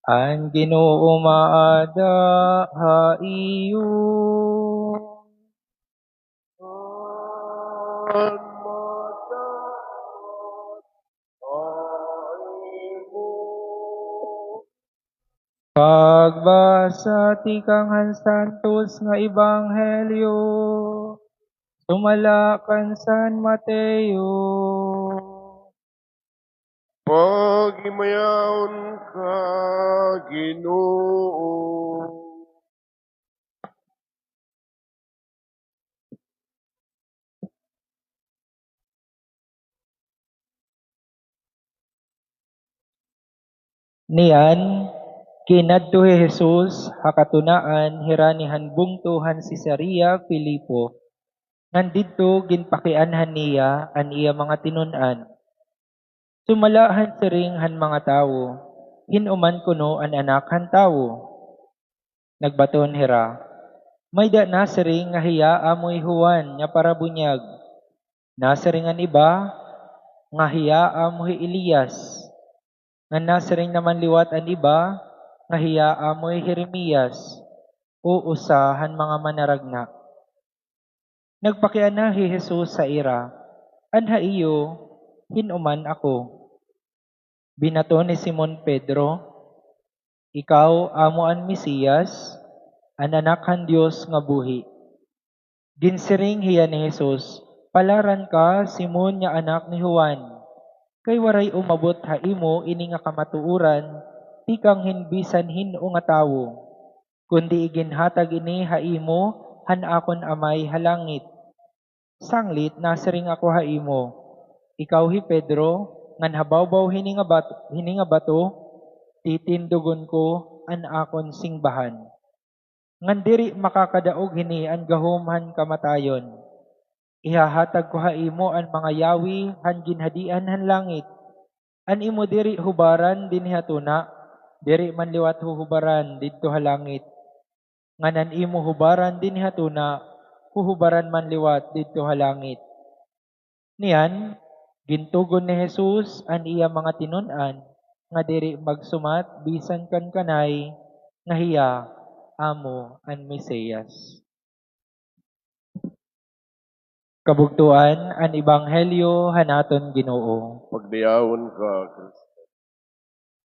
Ang Ginoo maada haiyo. Pagbasa ti Kang Santos nga Ebanghelyo sumala kan San Mateo. Paghimayaon ka, Ginoo. Niyan, kinadto Jesus hakatunaan hiranihan bungtuhan si Caesarea Filipo. Nandito ginpakianhan niya an iya mga tinun-an. Sumalahan siring han mga tawo, hinuman kuno an anak han tawo. Nagbaton hira, may da nasiring nga hiya amoy Juan nga parabunyag. Nasiring an iba nga hiya amoy Elias. Nga nasiring naman liwat an iba nga hiya amoy Jeremias o usahan mga manaragna. Nagpakianahi Jesus sa ira, anha iyo, hinuman ako. Binato ni Simon Pedro, ikaw amo an Mesiyas, an anak han Dios nga buhi. Ginsiring hiya ni Jesus, palaran ka Simon nga anak ni Juan, kay waray umabot ha imo ini nga kamatuuran, ti kang hinbisan hino nga tawo, kundi iginhatag ini ha imo han akon amay halangit. Sanglit nasiring ako ha imo, ikaw hi Pedro, ngan habawbaw hini nga bato, titindugon ko an akon singbahan. Ngan diri makakadaog hini an gahumhan kamatayon. Ihahatag ko ha imo an mga yawi han ginhadian han langit. An imo diri hubaran din hatuna, diri man liwat huhubaran didto ha langit. Nganan imo hubaran din hatuna, huhubaran man liwat didto ha langit. Niyan, gintugon ni Jesus an iya mga tinun-an nga diri magsumat bisan kan kanay nga hiya amo an Mesiyas. Kabugtuan an Ebanghelyo hanaton Ginoo. Pagdayaon ka, Kristo.